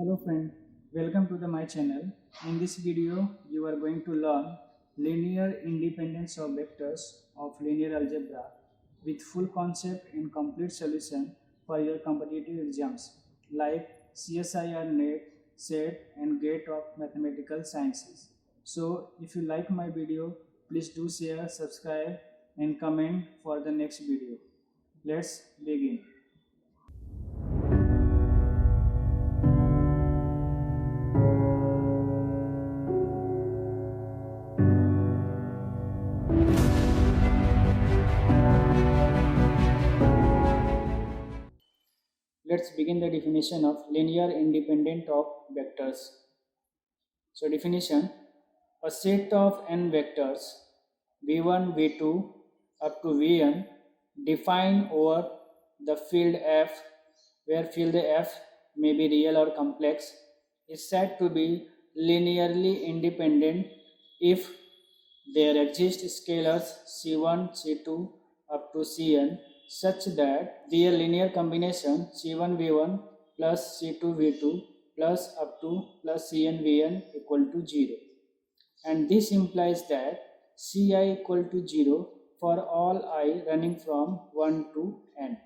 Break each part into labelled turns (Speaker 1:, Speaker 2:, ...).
Speaker 1: Hello friend, welcome to my channel. In this video, you are going to learn linear independence of vectors of linear algebra with full concept and complete solution for your competitive exams like CSIR NET, SET and GATE of Mathematical Sciences. So if you like my video, please do share, subscribe and comment for the next video. Let's begin. Let's begin the definition of linear independent of vectors. So definition, a set of n vectors v1, v2 up to vn defined over the field f, where field f may be real or complex, is said to be linearly independent if there exist scalars c1, c2 up to cn such that their linear combination c1v1 plus c2v2 plus up to plus cnvn equal to 0. And this implies that ci equal to 0 for all I running from 1 to n.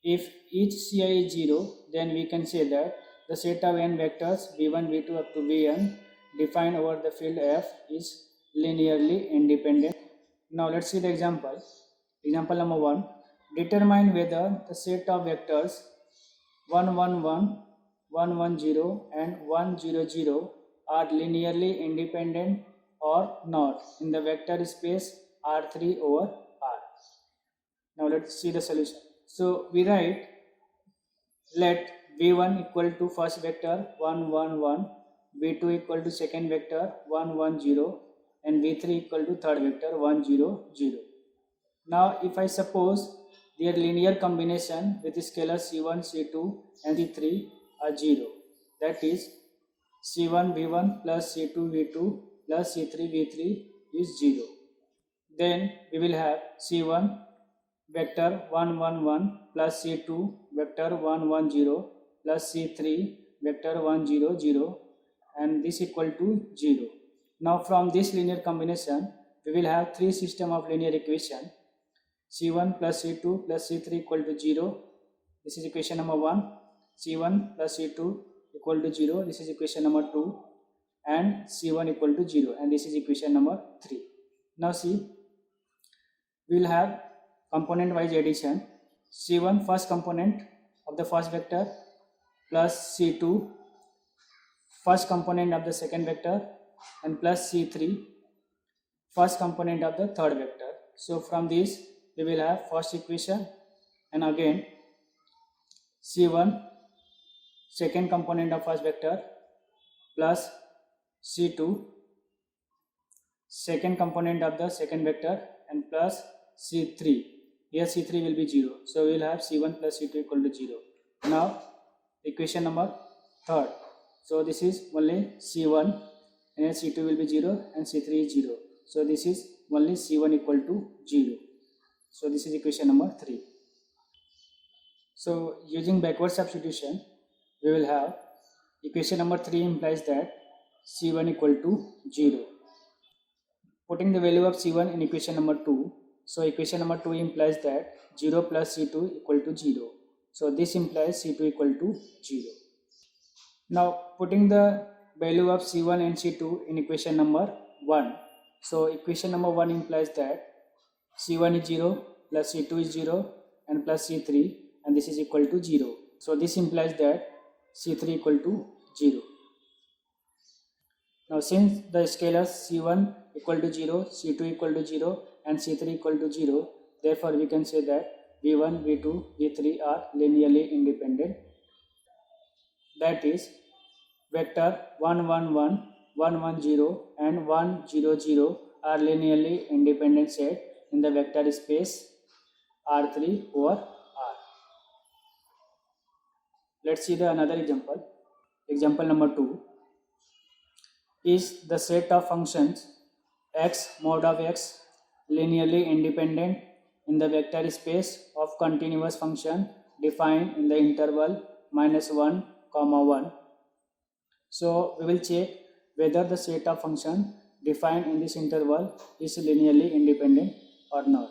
Speaker 1: If each ci is 0, then we can say that the set of n vectors v1, v2 up to vn defined over the field f is linearly independent. Now let's see the example. Example number 1. Determine whether the set of vectors 1, 1, 1, 1, 1, 0 and 1, 0, 0 are linearly independent or not in the vector space R3 over R. Now let's see the solution. So we write, let v1 equal to first vector 1, 1, 1, v2 equal to second vector 1, 1, 0 and v3 equal to third vector 1, 0, 0. Now if I suppose their linear combination with scalar c1, c2 and c3 are 0, that is c1 v1 plus c2 v2 plus c3 v3 is 0. Then we will have c1 vector 1, 1, 1 plus c2 vector 1, 1, 0 plus c3 vector 1, 0, 0 and this equal to 0. Now from this linear combination we will have three system of linear equation, c1 plus c2 plus c3 equal to 0, this is equation number 1, c1 plus c2 equal to 0, this is equation number 2 and c1 equal to 0 and this is equation number 3. Now see, we will have component wise addition, c1 first component of the first vector plus c2 first component of the second vector and plus c3 first component of the third vector. So from this we will have first equation and again c1 second component of first vector plus c2 second component of the second vector and plus c3. Here c3 will be 0, so we will have c1 plus c2 equal to 0. Now equation number third, so this is only c1 and c2 will be 0 and c3 is 0, so this is only c1 equal to 0. So this is equation number 3. So using backward substitution we will have equation number 3 implies that c1 equal to 0. Putting the value of c1 in equation number 2, so equation number 2 implies that 0 plus c2 equal to 0. So this implies c2 equal to 0. Now putting the value of c1 and c2 in equation number 1, so equation number 1 implies that c1 is 0 plus c2 is 0 and plus c3 and this is equal to 0. So this implies that c3 equal to 0. Now since the scalars c1 equal to 0, c2 equal to 0 and c3 equal to 0, therefore we can say that v1, v2, v3 are linearly independent. That is vector 1, 1, 1, 1, 1, 0 and 1, 0, 0 are linearly independent set in the vector space R3 over R. Let's see the another example. Example number 2. Is the set of functions x mod of x linearly independent in the vector space of continuous function defined in the interval -1, 1 So we will check whether the set of function defined in this interval is linearly independent or not.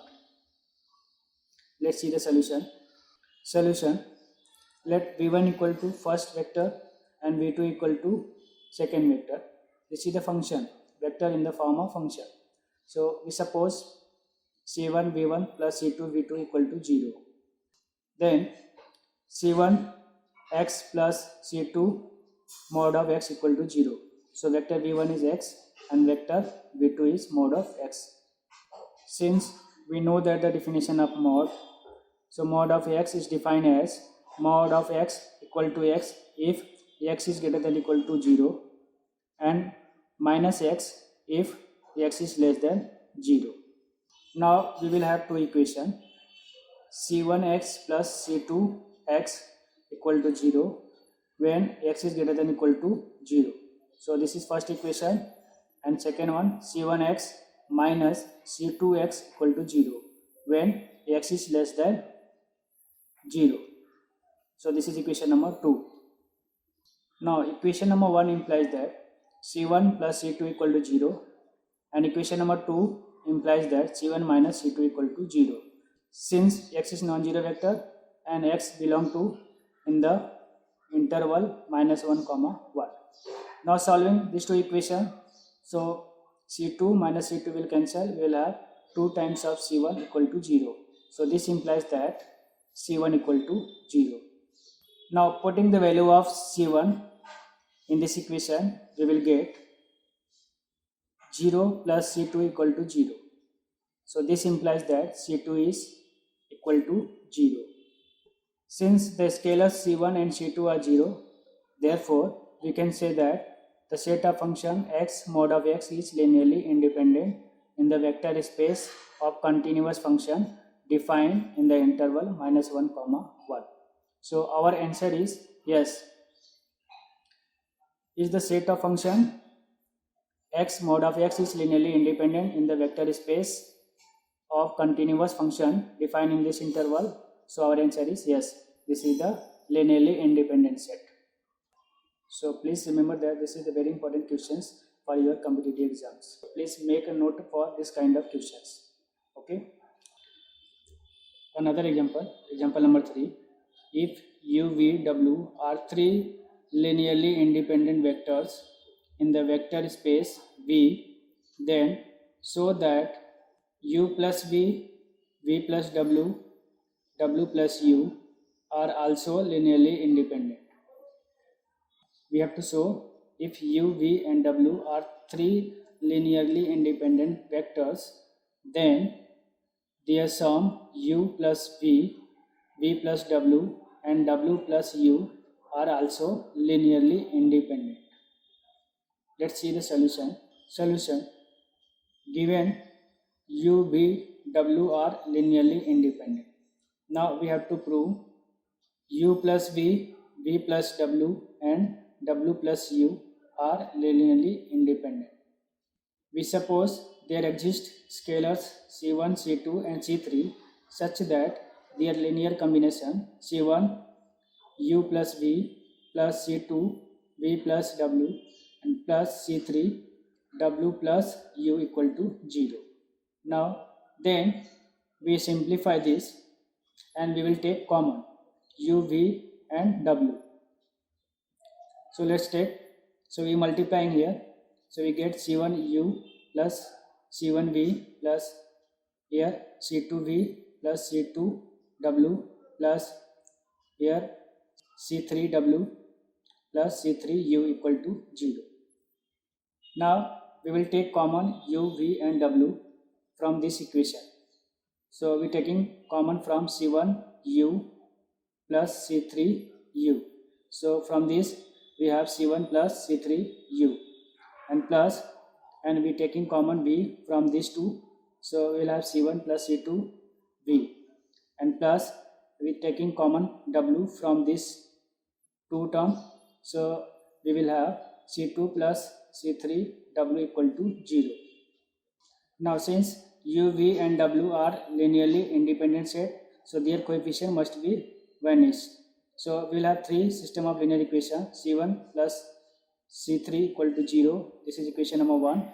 Speaker 1: Let's see the solution. Solution: let v1 equal to first vector and v2 equal to second vector. This is the function, vector in the form of function. So we suppose c1 v1 plus c2 v2 equal to 0. Then c1 x plus c2 mod of x equal to 0. So vector v1 is x and vector v2 is mod of x. Since we know that the definition of mod, so mod of x is defined as mod of x equal to x if x is greater than equal to 0 and minus x if x is less than 0. Now we will have two equations, c1x plus c2x equal to 0 when x is greater than equal to 0. So this is first equation, and second one, c1x minus c2x equal to 0 when x is less than 0. So this is equation number 2. Now equation number 1 implies that c1 plus c2 equal to 0, and equation number 2 implies that c1 minus c2 equal to 0. Since x is non-zero vector and x belong to in the interval minus 1 comma 1. Now solving these two equations, so c2 minus c2 will cancel, we will have 2 times of c1 equal to 0. So this implies that c1 equal to 0. Now putting the value of c1 in this equation, we will get 0 plus c2 equal to 0. So this implies that c2 is equal to 0. Since the scalars c1 and c2 are 0, therefore we can say that the set of function x mod of x is linearly independent in the vector space of continuous function defined in the interval minus 1 comma 1. So our answer is yes. Is the set of function x mod of x is linearly independent in the vector space of continuous function defined in this interval? So our answer is yes. This is the linearly independent set. So please remember that this is the very important questions for your competitive exams. Please make a note for this kind of questions. Okay. Another example, example number 3. If u, v, w are 3 linearly independent vectors in the vector space V, then show that u plus v, v plus w, w plus u are also linearly independent. We have to show if u, v and w are 3 linearly independent vectors, then their sum u plus v, v plus w and w plus u are also linearly independent. Let's see the solution. Solution: given u, v, w are linearly independent. Now we have to prove u plus v, v plus w and w plus u are linearly independent. We suppose there exist scalars c1, c2 and c3 such that their linear combination c1 u plus v plus c2 v plus w and plus c3 w plus u equal to 0. Now then we simplify this and we will take common u, v and w. So let's take, so we multiplying here, so we get c1u plus c1v plus here c2v plus c2w plus here c3w plus c3u equal to 0. Now we will take common u, v and w from this equation. So we taking common from c1u plus c3u. So from this we have c1 plus c3u and plus, and we taking common v from these two. So we will have c1 plus c2v and plus we taking common w from this two term. So we will have c2 plus c3w equal to 0. Now since u, v and w are linearly independent set, so their coefficient must be vanished. So we will have 3 system of linear equation c1 plus C3 equal to 0, this is equation number 1,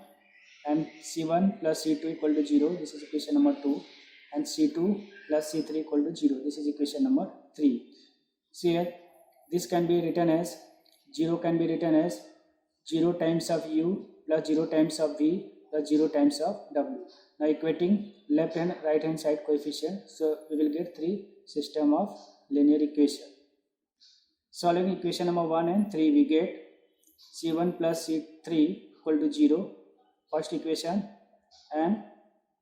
Speaker 1: and C1 plus C2 equal to 0, this is equation number 2, and C2 plus C3 equal to 0, this is equation number 3. See here, this can be written as 0 can be written as 0 times of u plus 0 times of v plus 0 times of w. Now equating left and right hand side coefficient, so we will get 3 system of linear equation. Solving equation number 1 and 3, we get C1 plus C3 equal to 0, first equation, and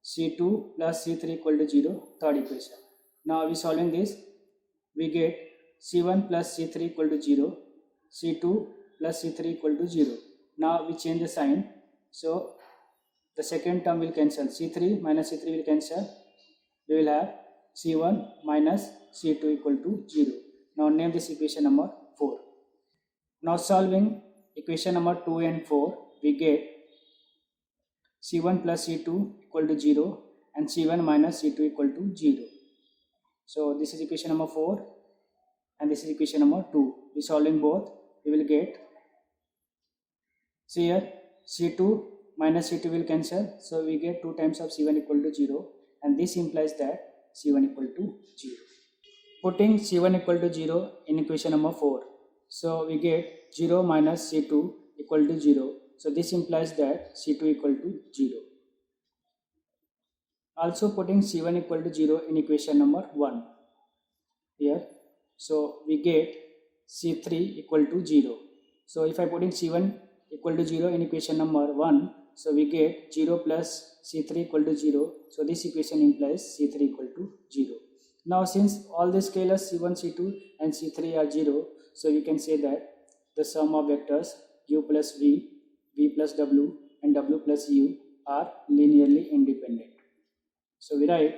Speaker 1: C2 plus C3 equal to 0, third equation. Now we solving this, we get C1 plus C3 equal to 0, C2 plus C3 equal to 0. Now we change the sign, so the second term will cancel, C3 minus C3 will cancel, we will have C1 minus C2 equal to 0. Now name this equation number 4. Now solving equation number 2 and 4, we get C1 plus C2 equal to 0 and C1 minus C2 equal to 0. So this is equation number 4 and this is equation number 2. We solving both, we will get, see here, C2 minus C2 will cancel, so we get 2 times of C1 equal to 0, and this implies that C1 equal to 0. Putting C1 equal to 0 in equation number 4, so we get 0 minus C2 equal to 0, so this implies that C2 equal to 0. Also putting C1 equal to 0 in equation number 1 here, so we get C3 equal to 0. So if I putting C1 equal to 0 in equation number 1, so we get 0 plus C3 equal to 0, so this equation implies C3 equal to 0. Now since all the scalars C1, C2 and C3 are 0, so we can say that the sum of vectors u plus v, v plus w and w plus u are linearly independent. So we write,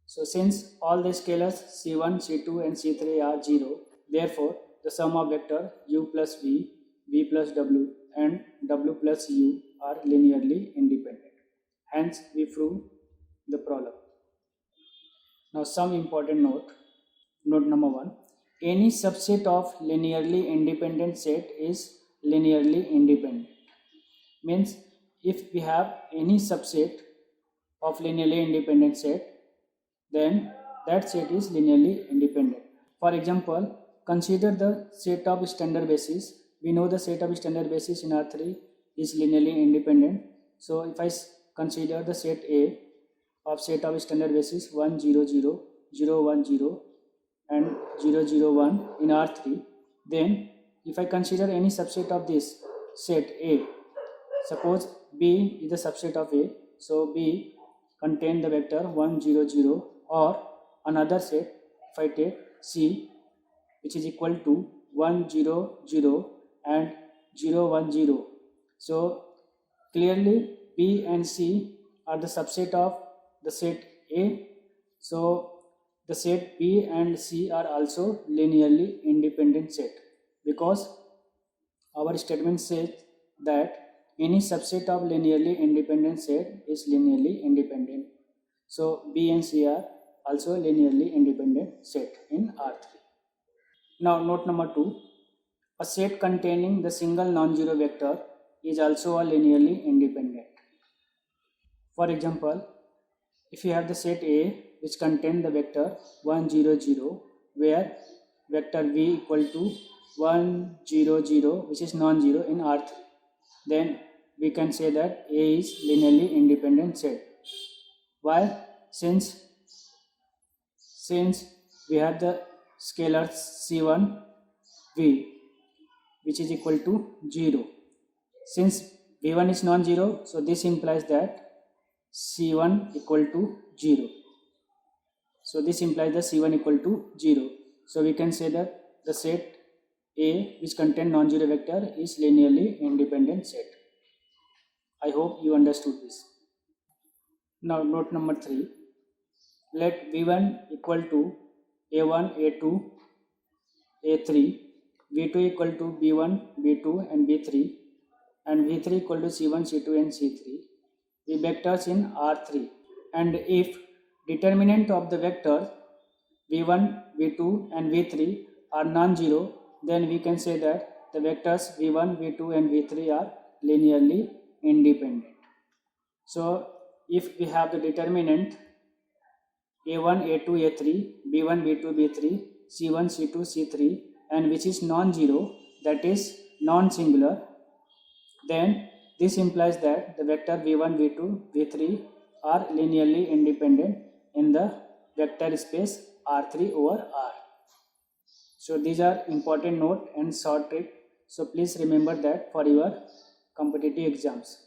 Speaker 1: so since all the scalars C1, C2 and C3 are 0, therefore the sum of vector u plus v, v plus w and w plus u are linearly independent. Hence we prove the problem. Now some important note number 1, any subset of linearly independent set is linearly independent. Means if we have any subset of linearly independent set, then that set is linearly independent. For example, consider the set of standard basis. We know the set of standard basis in R3 is linearly independent. So if I consider the set A of set of standard basis 1 0 0 0 1 0 and 0 0 1 in R3, then if I consider any subset of this set A, suppose B is the subset of A, so B contain the vector 1 0 0, or another set if I take C which is equal to 1 0 0 and 0 1 0. So clearly B and C are the subset of the set A, so the set B and C are also linearly independent set, because our statement says that any subset of linearly independent set is linearly independent. So B and C are also linearly independent set in R3. Now note number 2, a set containing the single non-zero vector is also a linearly independent. For example, if you have the set A which contain the vector 1 0 0, where vector v equal to 1 0 0 which is non-zero in R3, then we can say that A is linearly independent set. Why? Since we have the scalar C1 v which is equal to 0. Since v1 is non-zero, so this implies that C1 equal to 0. So this implies that C1 equal to 0. So we can say that the set A which contain non-zero vector is linearly independent set. I hope you understood this. Now note number 3. Let V1 equal to A1, A2, A3, V2 equal to B1, B2 and B3, and V3 equal to C1, C2 and C3 be vectors in R3, and if determinant of the vectors V1, V2 and V3 are non-zero, then we can say that the vectors v1, v2 and v3 are linearly independent. So if we have the determinant a1, a2, a3, b1, b2, b3, c1, c2, c3 and which is non-zero, that is non-singular, then this implies that the vector v1, v2, v3 are linearly independent in the vector space R3 over R. So these are important note and short trick. So please remember that for your competitive exams.